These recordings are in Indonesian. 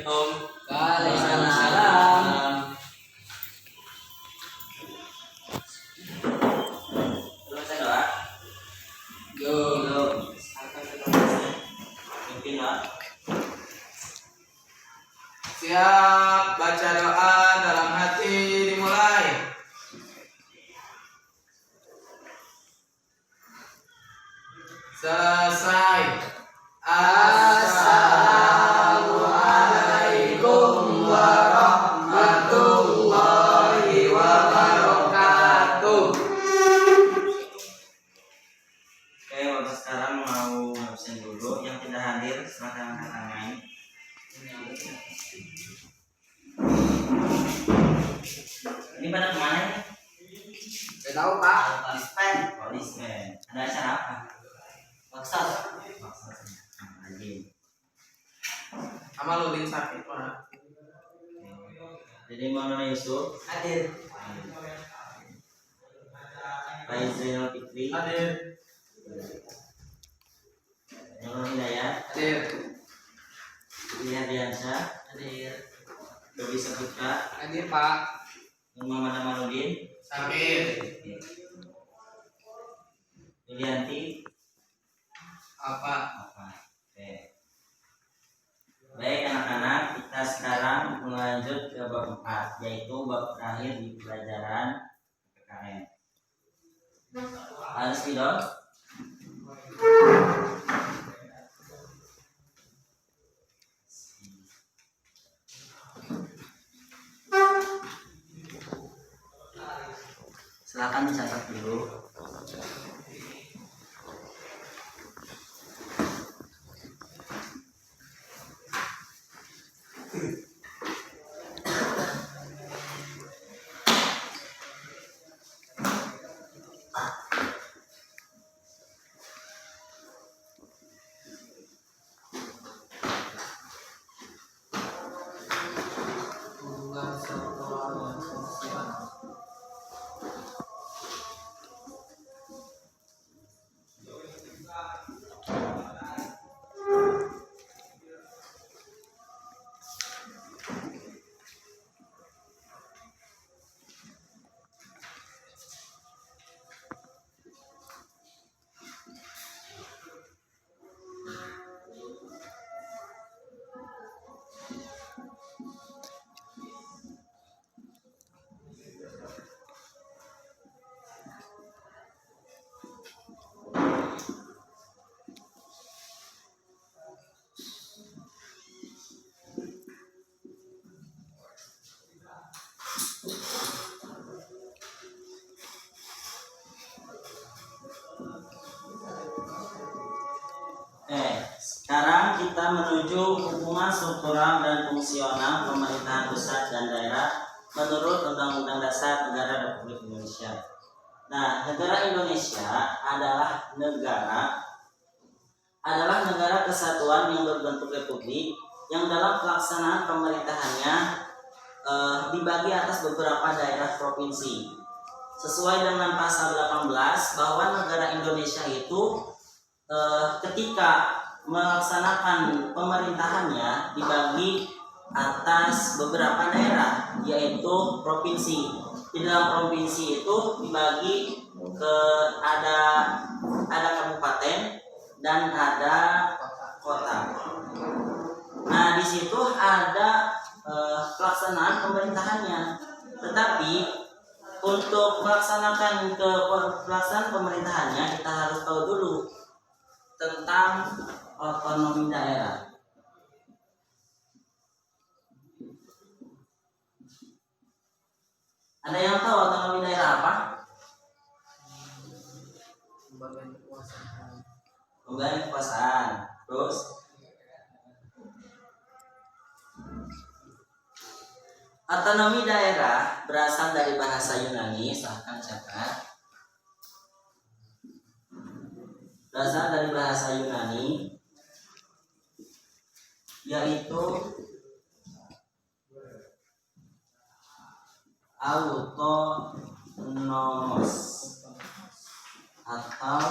Assalamualaikum. Waalaikumsalam. Selesai doa? Belum. Mungkin doa. Siap, baca doa dalam hati dimulai. Selesai. Assalamualaikum warahmatullahi wabarakatuh. Oke, Bapak sekarang mau absen dulu. Yang tidak hadir silakan angkat tangan. Ini pada kemana nih? Tidak tahu Pak. Dispen. Oh, dispen. Ada acara apa? Maksud. Lagi. Amaludin sakit Pak. Jadi Maulana Yusuf Hadir. Baik Zainal Fikri Hadir. Nurul Hidayat Hadir. Lihat Diansyah Hadir. Baby Saputra Hadir Pak. Muhammad Amaludin Sakit. Yulianti Apa? apa? Oke. Baik anak-anak, kita sekarang melanjut ke bab 4, yaitu bab terakhir di pelajaran PPKN. Harus tidak? Silakan dicatat dulu. Sekarang kita menuju hubungan struktural dan fungsional pemerintahan pusat dan daerah menurut Undang-Undang Dasar Negara Republik Indonesia. Nah, negara Indonesia adalah negara kesatuan yang berbentuk republik yang dalam pelaksanaan pemerintahannya dibagi atas beberapa daerah provinsi. Sesuai dengan pasal 18 bahwa negara Indonesia itu ketika melaksanakan pemerintahannya dibagi atas beberapa daerah, yaitu provinsi. Di dalam provinsi itu dibagi ke ada kabupaten dan ada kota. Nah, di situ ada pelaksanaan pemerintahannya. Tetapi untuk melaksanakan pelaksanaan pemerintahannya kita harus tahu dulu tentang otonomi daerah. Ada yang tahu otonomi daerah apa? Pembagian kekuasaan. Terus otonomi daerah berasal dari bahasa Yunani, silahkan catat. Berasal dari bahasa Yunani, yaitu autonomos atau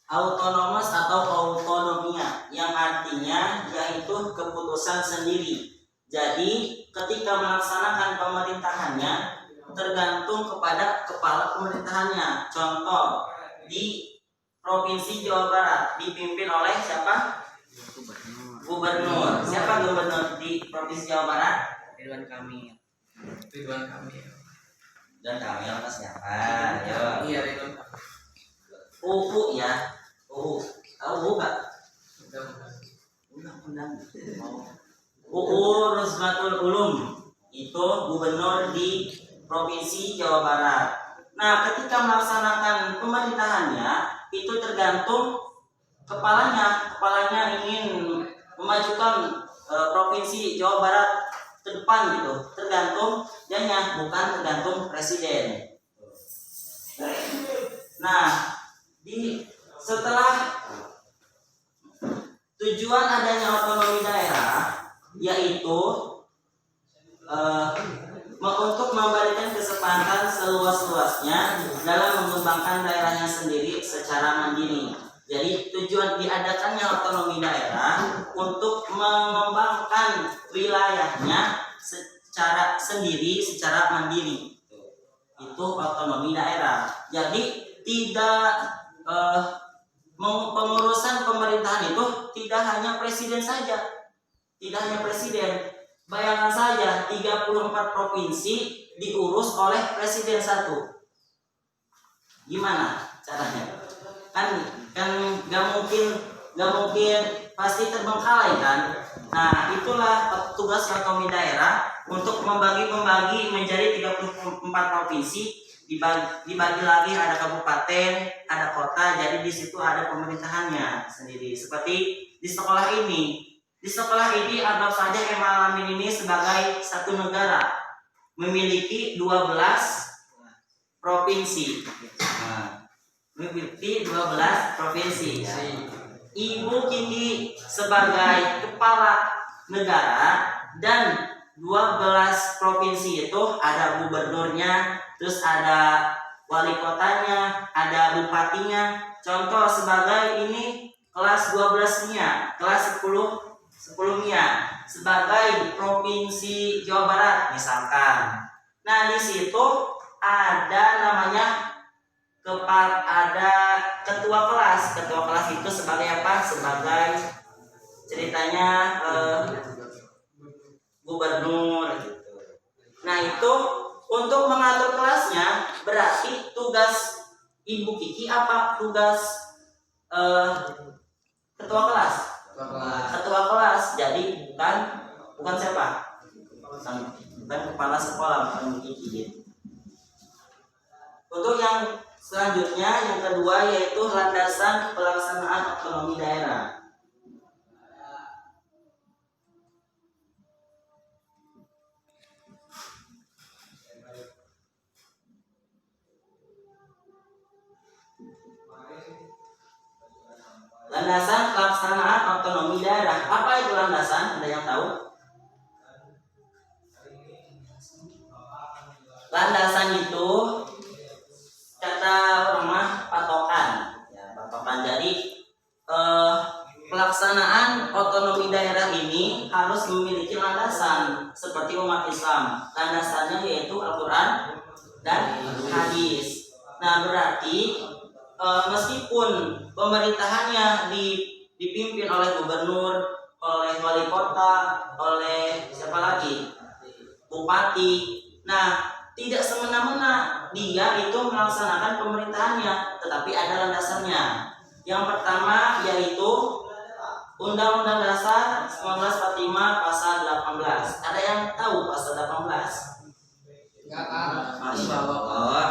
autonomous atau autonomia, yang artinya yaitu keputusan sendiri. Jadi ketika melaksanakan pemerintahannya tergantung kepada kepala pemerintahannya. Contoh, di Provinsi Jawa Barat dipimpin oleh siapa? Gubernur. Siapa gubernur di Provinsi Jawa Barat? Ridwan Kamil. Ridwan Kamil. Dan Kamil apa siapa? Ayo. Iya, Ridwan Kamil. UU ya. UU. Tahu UU nggak? Undang-undang. UU Ruzmatul Ulum itu gubernur di Provinsi Jawa Barat. Nah, ketika melaksanakan pemerintahannya itu tergantung kepalanya ingin memajukan Provinsi Jawa Barat ke depan gitu, tergantung dianya, bukan tergantung presiden. Nah, setelah tujuan adanya otonomi daerah yaitu untuk memberikan kesempatan seluas-luasnya dalam mengembangkan daerahnya sendiri secara mandiri. Jadi tujuan diadakannya otonomi daerah untuk mengembangkan wilayahnya secara sendiri, secara mandiri. Itu otonomi daerah. Jadi tidak pengurusan pemerintahan itu tidak hanya presiden saja. Tidak hanya presiden. Bayangkan saja 34 provinsi diurus oleh presiden satu. Gimana caranya? Kan nggak mungkin pasti terbengkalai kan. Nah, itulah tugas otonomi daerah untuk membagi menjadi 34 provinsi, dibagi lagi, ada kabupaten, ada kota, jadi di situ ada pemerintahannya sendiri. Seperti di sekolah ini. Di sekolah ini anggap saja Ema Lamin ini sebagai satu negara memiliki 12 provinsi. Nah, memiliki 12 provinsi ya. Ibu Kiki sebagai kepala negara, dan 12 provinsi itu ada gubernurnya, terus ada wali kotanya, ada bupatinya. Contoh sebagai ini kelas 12-nya, kelas 10-nya sebagai Provinsi Jawa Barat misalkan. Nah, di situ ada namanya ada ketua kelas. Ketua kelas itu sebagai apa? Sebagai ceritanya gubernur gitu. Nah, itu untuk mengatur kelasnya berarti tugas Ibu Kiki apa? Tugas ketua kelas. Ketua kelas. Jadi bukan siapa? Bukan kepala sekolah, bukan Ibu Kiki gitu. Untuk yang selanjutnya, yang kedua, yaitu landasan pelaksanaan otonomi daerah. Landasan pelaksanaan otonomi daerah. Apa itu landasan? Ada yang tahu? Landasan itu kata orang mah patokan. Ya, patokan. Jadi pelaksanaan otonomi daerah ini harus memiliki landasan seperti umat Islam. Landasannya yaitu Al-Quran dan hadis. Nah, berarti meskipun pemerintahannya dipimpin oleh gubernur, oleh wali kota, oleh siapa lagi? Bupati. Nah, tidak semena-mena dia itu melaksanakan pemerintahannya, tetapi ada landasannya. Yang pertama yaitu Undang-Undang Dasar 1945 pasal 18. Ada yang tahu pasal 18? Enggak, Kak. Masya Allah.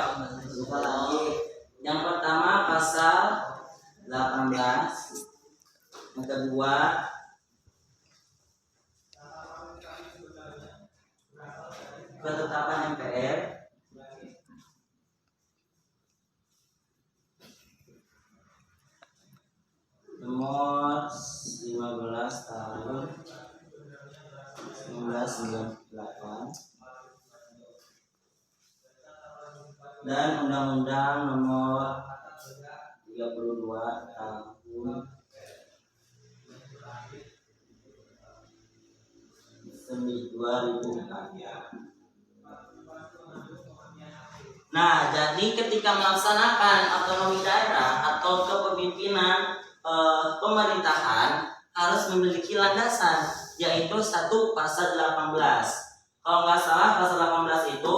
Lupa lagi. Yang pertama pasal 18. Yang kedua ketetapan MPR. Nomor 15 tahun 1998 dan Undang-Undang nomor 30 32 tahun 2004. Nah, jadi ketika melaksanakan otonomi daerah atau kepemimpinan pemerintahan harus memiliki landasan, yaitu satu pasal 18. Kalau nggak salah pasal 18 itu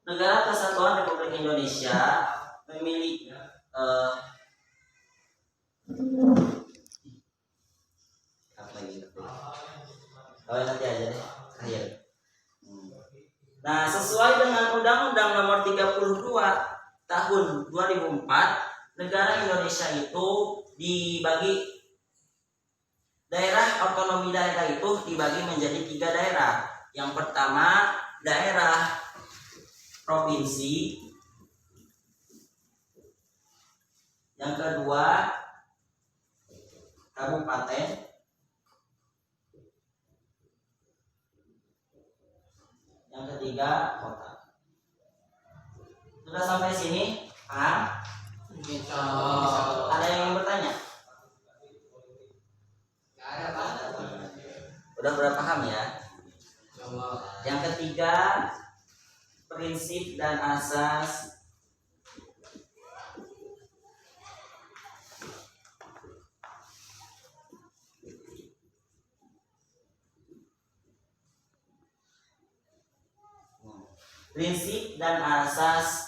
Negara Kesatuan Republik Indonesia memiliki apa gitu? Oh, nanti aja deh. Akhir. Nah, sesuai dengan Undang-Undang Nomor 32 Tahun 2004, negara Indonesia itu dibagi daerah otonomi daerah itu dibagi menjadi 3 daerah. Yang pertama, daerah provinsi. Yang kedua, kabupaten. Yang ketiga, kota. Sudah sampai sini? Paham? Ada yang bertanya? Udah berapa paham ya? Yang ketiga, prinsip dan asas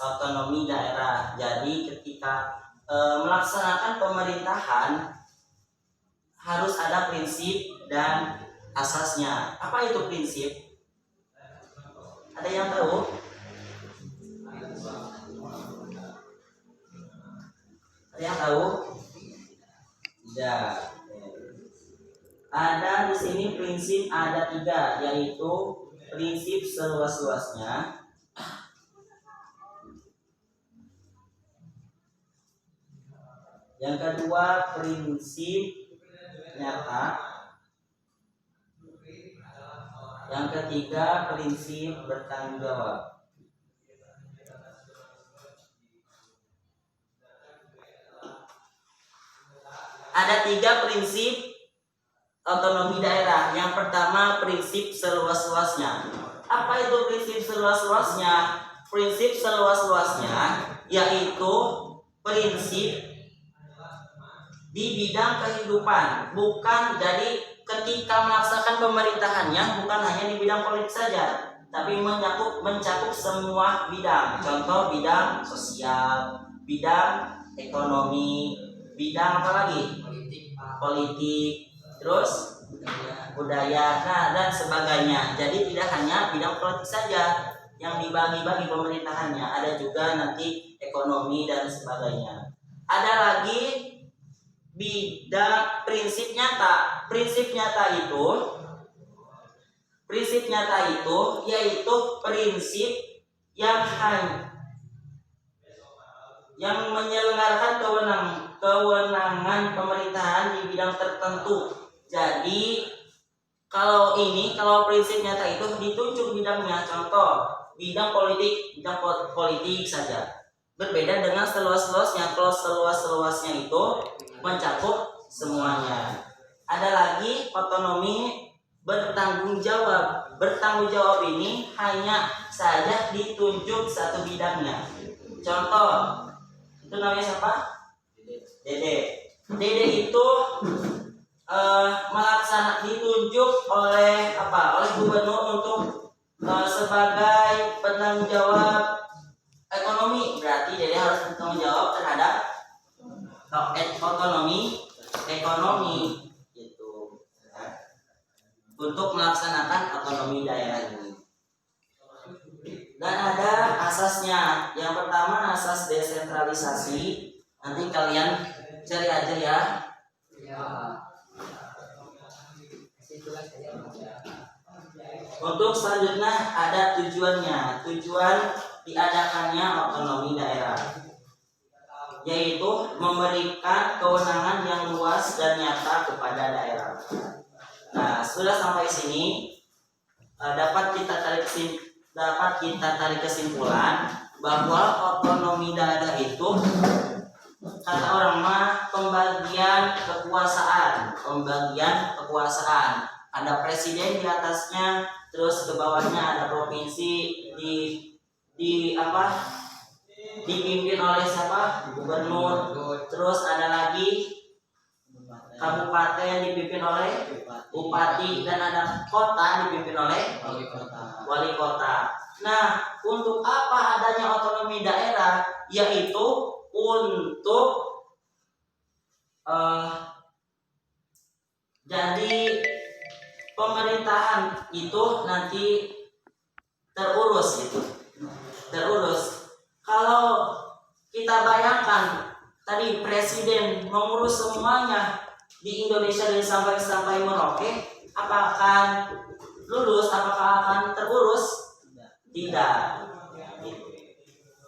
otonomi daerah. Jadi ketika melaksanakan pemerintahan harus ada prinsip dan asasnya. Apa itu prinsip? Ada yang tahu? Ada yang tahu? Tidak. Ada di sini prinsip ada 3, yaitu prinsip seluas-luasnya, yang kedua prinsip nyata, yang ketiga prinsip bertanggung jawab. Ada 3 prinsip otonomi daerah. Yang pertama, prinsip seluas-luasnya. Apa itu prinsip seluas-luasnya? Prinsip seluas-luasnya yaitu prinsip di bidang kehidupan. Bukan, jadi ketika melaksanakan pemerintahannya bukan hanya di bidang politik saja, tapi mencakup semua bidang. Contoh bidang sosial, bidang ekonomi, bidang apa lagi? Politik, terus budaya, dan sebagainya. Jadi tidak hanya bidang politik saja yang dibagi-bagi pemerintahannya, ada juga nanti ekonomi dan sebagainya. Ada lagi bidang prinsip nyata. Prinsip nyata itu yaitu prinsip yang menyelenggarakan kewenangan pemerintahan di bidang tertentu. Jadi kalau prinsip nyata itu ditunjuk bidangnya. Contoh bidang politik saja. Berbeda dengan seluas-luasnya. Kalau seluas-luasnya itu mencakup semuanya. Ada lagi otonomi bertanggung jawab. Bertanggung jawab ini hanya saja ditunjuk satu bidangnya. Contoh, itu namanya siapa? Dede. Dede itu ditunjuk oleh gubernur untuk sebagai penanggung jawab ekonomi. Berarti Dede harus bertanggung jawab terhadap otonomi ekonomi gitu, untuk melaksanakan otonomi daerah ini. Dan ada asasnya. Yang pertama asas desentralisasi. Nanti kalian cari aja ya. Untuk selanjutnya ada tujuannya. Tujuan diadakannya otonomi daerah, yaitu memberikan kewenangan yang luas dan nyata kepada daerah. Nah, sudah sampai sini dapat kita tarik kesimpulan bahwa otonomi daerah itu kata orang mah pembagian kekuasaan. Ada presiden di atasnya, terus ke bawahnya ada provinsi di dipimpin oleh siapa? Gubernur. Terus ada lagi kabupaten dipimpin oleh bupati, dan ada kota dipimpin oleh wali kota. Nah, untuk apa adanya otonomi daerah? Yaitu untuk jadi pemerintahan itu nanti terurus gitu. Kalau kita bayangkan tadi presiden mengurus semuanya di Indonesia dari sampai Merauke, apakah akan lulus? Apakah akan terurus? Tidak.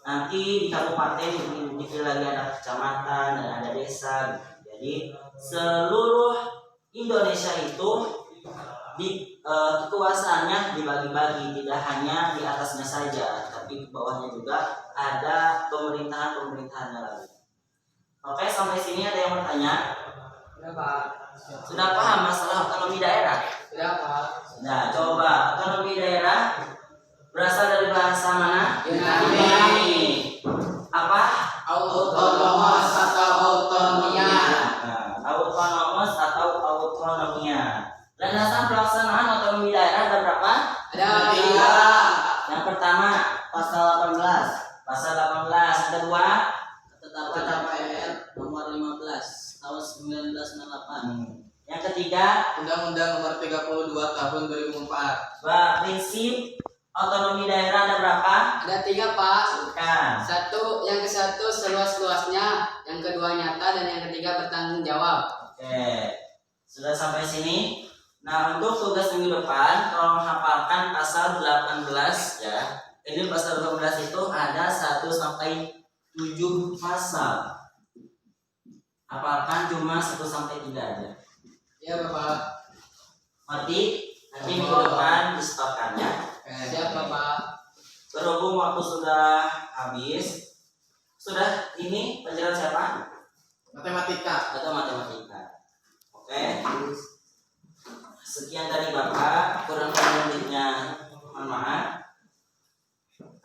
Nanti di kabupaten dipilih lagi ada kecamatan dan ada desa. Jadi seluruh Indonesia itu kekuasaannya dibagi-bagi, tidak hanya di atasnya saja, tapi di bawahnya juga ada pemerintahannya lagi. Oke, sampai sini ada yang bertanya? Sudah Pak. Sudah paham masalah otonomi daerah? Sudah Pak. Nah, coba otonomi daerah berasal dari bahasa mana? Yunani. Apa? Autonomos atau autonomia. Autonomos atau autonomia. Landasan pelaksanaan otonomi daerah ada berapa? Ada 3. Yang pertama pasal 18. Pasal 18. Ada 2. Ketetapan MPR nomor 15 tahun 1998. Yang ketiga, Undang-Undang nomor 32 tahun 2004. prinsip otonomi daerah ada berapa? Ada 3 Pak. Bukan. Yang ke-1 seluas-luasnya, yang kedua nyata, dan yang ketiga bertanggung jawab. Oke. Sudah sampai sini. Nah, untuk tugas minggu depan tolong hafalkan pasal 18 ya. Ini pasal 18 itu ada 1 sampai 7 pasal. Hafalkan cuma 1 sampai 3 aja. Ya Bapak. Nanti minggu depan disetorkan ya. Siap Bapak. Berhubung waktu sudah habis, sudah ini pelajaran siapa? Matematika. Atau matematika. Oke. Sekian dari Bapak, kurang lebihnya mohon maaf.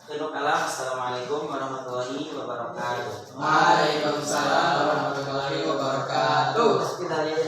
Assalamualaikum warahmatullahi wabarakatuh. Waalaikumsalam warahmatullahi wabarakatuh. Kita lihat